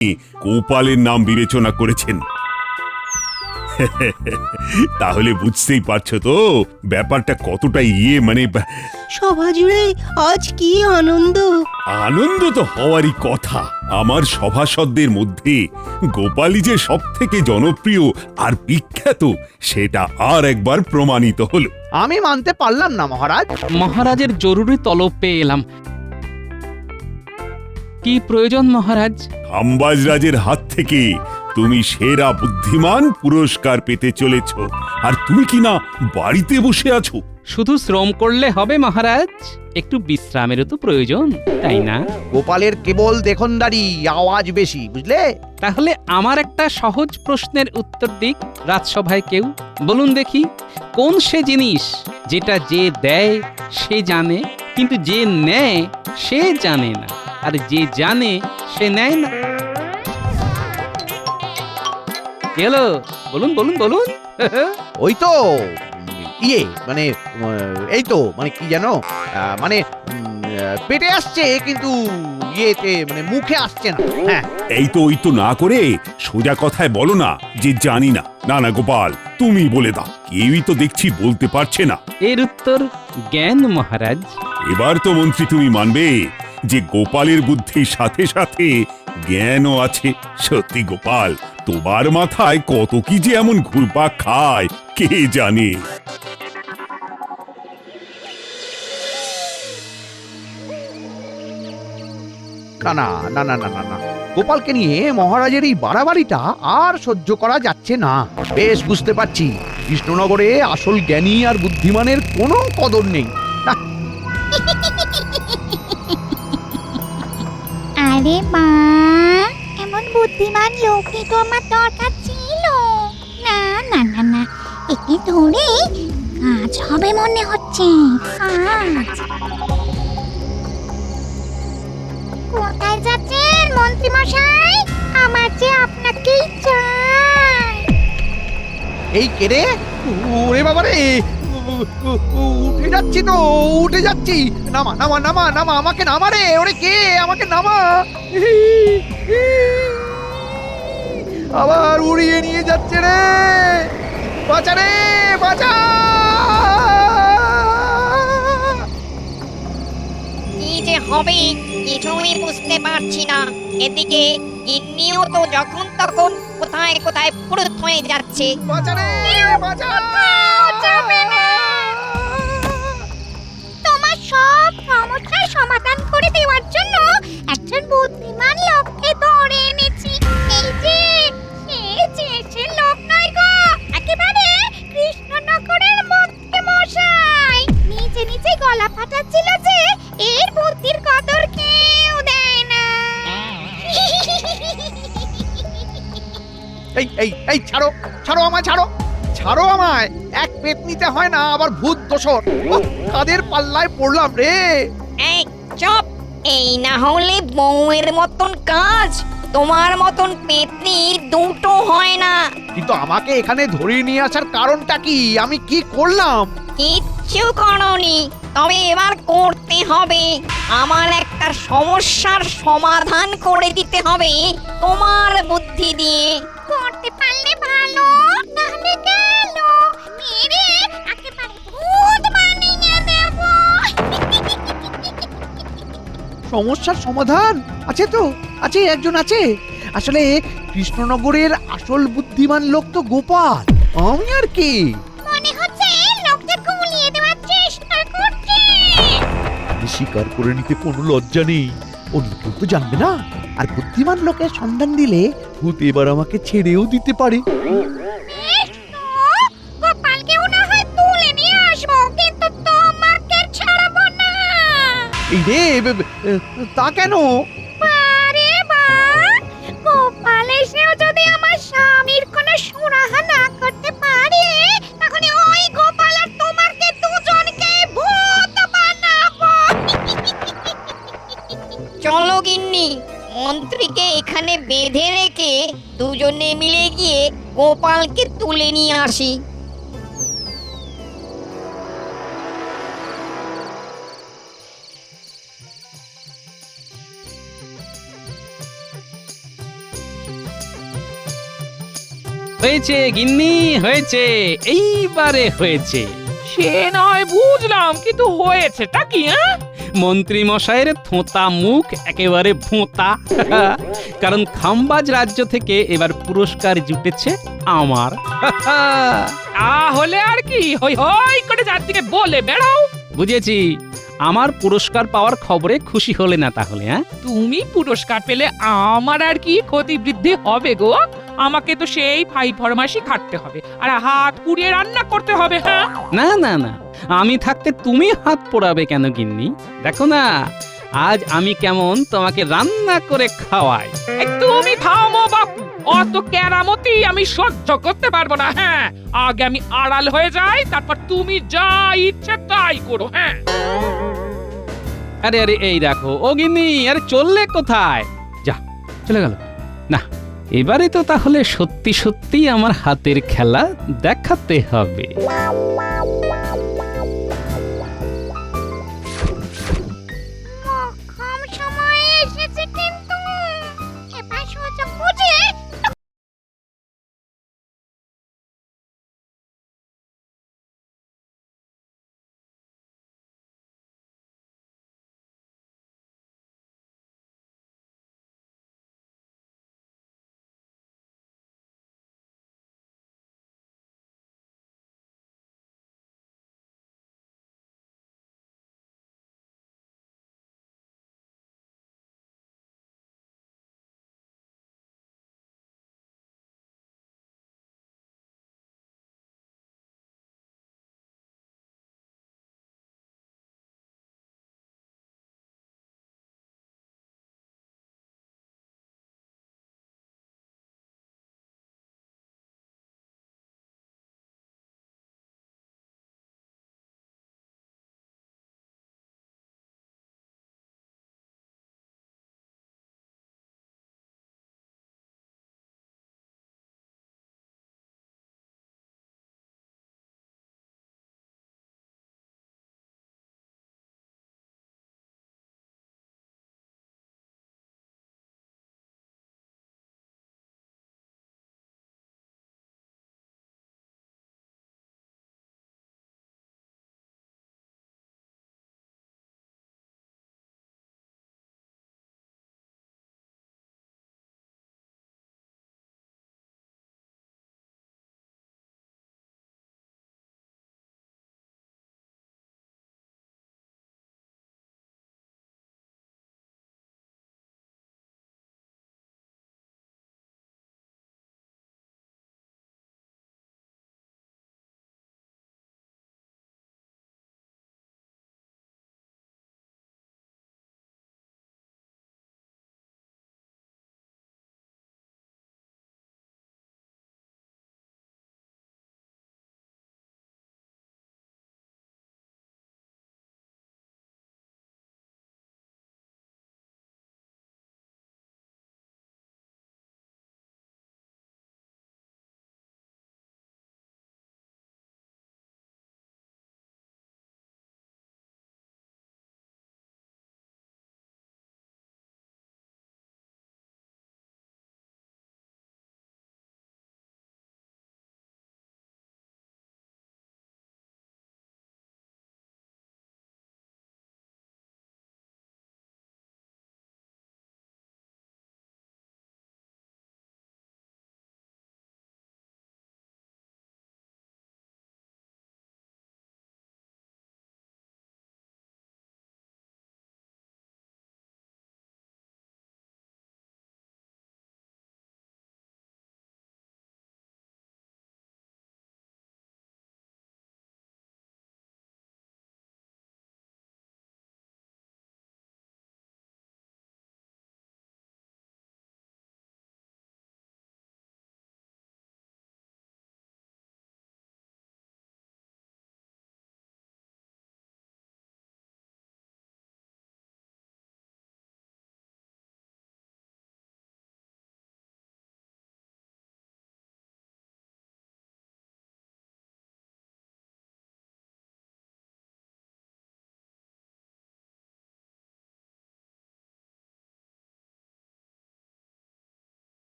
গোপালের নাম বিবেচনা করেছেন। তাহলে বুঝতেই পারছো তো ব্যাপারটা কতটা সভা জুড়ে আজ কি আনন্দ! আনন্দ তো হওয়ারই কথা। আমার সভাসদদের মধ্যে গোপালই যে সব থেকে জনপ্রিয় আর বিখ্যাত সেটা আর একবার প্রমাণিত হলো। আমি মানতে পারলাম না মহারাজ। মহারাজের জরুরি তলব পেয়ে এলাম। কি প্রয়োজন মহারাজ? হাম্বাজ রাজের হাত থেকে তুমি সেরা বুদ্ধিমান পুরস্কার পেতে চলেছ, আর তুমি কি না বাড়িতে বসে আছো? শুধু শ্রম করলে হবে মহারাজ, একটু বিশ্রামেরও তো প্রয়োজন, তাই না? গোপালের কেবল দেখনদারি, আওয়াজ বেশি, বুঝলে? তাহলে আমার একটা সহজ প্রশ্নের উত্তর দিক রাজসভায় কেউ। বলুন দেখি, কোন সে জিনিস যেটা যে দেয় সে জানে, কিন্তু যে নেয় সে জানে না, আর যে জানে সে নেয় না? হ্যালো, বলুন বলুন বলুন। ওই তো মানে এই তো মানে কি জানো, মানে পেটে আসছে কিন্তু ইয়েতে মানে মুখে আসছে না। হ্যাঁ, ওই তো না করে সোজা কথায় বলো না যে জানি না। না না গোপাল, তুমি বলে দাও, কেউই তো দেখছি বলতে পারছে না। এর উত্তর জ্ঞান মহারাজ। এবার তো মন্ত্রী তুমি মানবে যে গোপালের বুদ্ধির সাথে সাথে জ্ঞানও আছে। সত্যি গোপাল, তোমার মাথায় কত কি যে এমন ঘুরপাক খায় কে জানে। না না না না না না না, গোপালকে নিয়ে মহারাজের এই বাড়াবাড়িটা আর সহ্য করা যাচ্ছে না। বেশ বুঝতে পারছি কৃষ্ণনগরে আসল জ্ঞানী আর বুদ্ধিমানের কোনো কদর নেই। আরে মা, এমন বুদ্ধিমান লোকই তো আমার দরকার ছিল। না না না না, একে ধরে কাজ হবে মনে হচ্ছে। কাজ কোথায় যাচ্ছেন মন্ত্রী মশাই? আমার যে আপনাকেই চাই। এই কেড়ে, ওরে বাবা রে, উঠে যাচ্ছি তো, উঠে যাচ্ছি। নামা নামা নামা নামা, আমাকে নামা রে। ওরে কে, আমাকে নামা। আবার উড়িয়ে নিয়ে যাচ্ছে রে। বাঁচা রে, বাঁচা। কি যে হবে কিছুই বুঝতে পারছি না। এদিকে গিন্নিও তো যখন তখন কোথায় কোথায় ফুরুত হয়ে যাচ্ছে। বাঁচা রে, বাঁচা। যাবে না। তোমার সব সমস্যার সমাধান করে দেওয়ার জন্য একজন বুদ্ধিমান লোককে ধরে এনেছি। এই যে সে লোক নয় গো, একেবারে কৃষ্ণনগরের মন্ত্রী মশাই। নিজে নিজে গলা ফাটাচ্ছিল যে এর বুদ্ধির কদর কেউ দেয় না। এই এই এই ছাড়ো, ছাড়ো আমায়, ছাড়ো, ছাড়ো আমায়। এক পেট নিতে হয় না, আবার ভূত দোসর। ওহ, কাদের পাল্লায় পড়লাম রে। এই চুপ! এই না হলে বউয়ের মতন কাজ, তোমার মতন পেতনির দুটো হয় না। কিন্তু আমাকে এখানে ধরে নিয়ে আসার কারণটা কি? আমি কি করলাম? কিচ্ছু করনি, তবে এবার করতে হবে। আমার একটা সমস্যার সমাধান করে দিতে হবে তোমার বুদ্ধি দিয়ে। করতে পারলে ভালো, নাহলে গেল মেরে একেবারে ভূত বানিয়ে দেব। সমস্যার সমাধান আছে তো, আছে, একজন আছে। আসলে কৃষ্ণনগরের আসল বুদ্ধিমান লোক তো গোপাল, আমি আর কি। মনে হচ্ছে লোকটা গুলিয়ে দেওয়ার চেষ্টা করছে। স্বীকার করে নিতে কোনো লজ্জা নেই, অন্য কেউ তো জানবে না। আর বুদ্ধিমান লোকের সন্ধান দিলে ভূত এবার আমাকে ছেড়েও দিতে পারে। বেশ তো, গোপালকেও না হয় তুলে নিয়ে আসবো, কিন্তু তোমাকে ছাড়বো না। এই রে, তা কেন? আরে বা, গোপাল এসেও যদি আমার স্বামীর কোনো সুরাহা না করতে পারে, তাহলে ওই গোপাল আর তোমাকে দুজনকে ভূত বানাবো। চলো গিন্নি, মন্ত্রীকে এখানে বেঁধে রেখে দুজনে মিলে গিয়ে গোপালকে তুলে নিয়ে আসি। হয়েছে গিন্নি হয়েছে, এইবারে হয়েছে। সে নয় বুঝলাম, কিন্তু হয়েছেটা কি? হ্যাঁ, মন্ত্রী মশাইয়ের থোঁতা মুখ একেবারে ভোঁতা। কারণ খাম্বাজ রাজ্য থেকে এবার পুরস্কার জুটেছে আমার। তাহলে আর কি হই হই করে চারদিকে বলে বেড়াও। বুঝেছি, আমার পুরস্কার পাওয়ার খবরে খুশি হলে না তাহলে? হ্যাঁ, তুমি পুরস্কার পেলে আমার আর কি ক্ষতি বৃদ্ধি হবে গো? আমাকে তো সেই ভাই ফরমাসি খাটতে হবে, আর হাত পুড়িয়ে রান্না করতে হবে। হ্যাঁ, না না না, আমি থাকতে তুমি হাত পোড়াবে কেন গিন্নি? দেখো না আজ আমি কেমন তোমাকে রান্না করে খাওয়াই। এই তুমি থামো বাপু, অত কেরামতি আমি সহ্য করতে পারবো না। হ্যাঁ, আগে আমি আড়াল হয়ে যাই, তারপর তুমি যা ইচ্ছে তাই করো। হ্যাঁ, আরে আরে এই দেখো ও গিন্নি, আরে চললে কোথায়? যা, চলে গেল। না, এবারে তো তাহলে সত্যি সত্যি আমার হাতের খেলা দেখাতে হবে।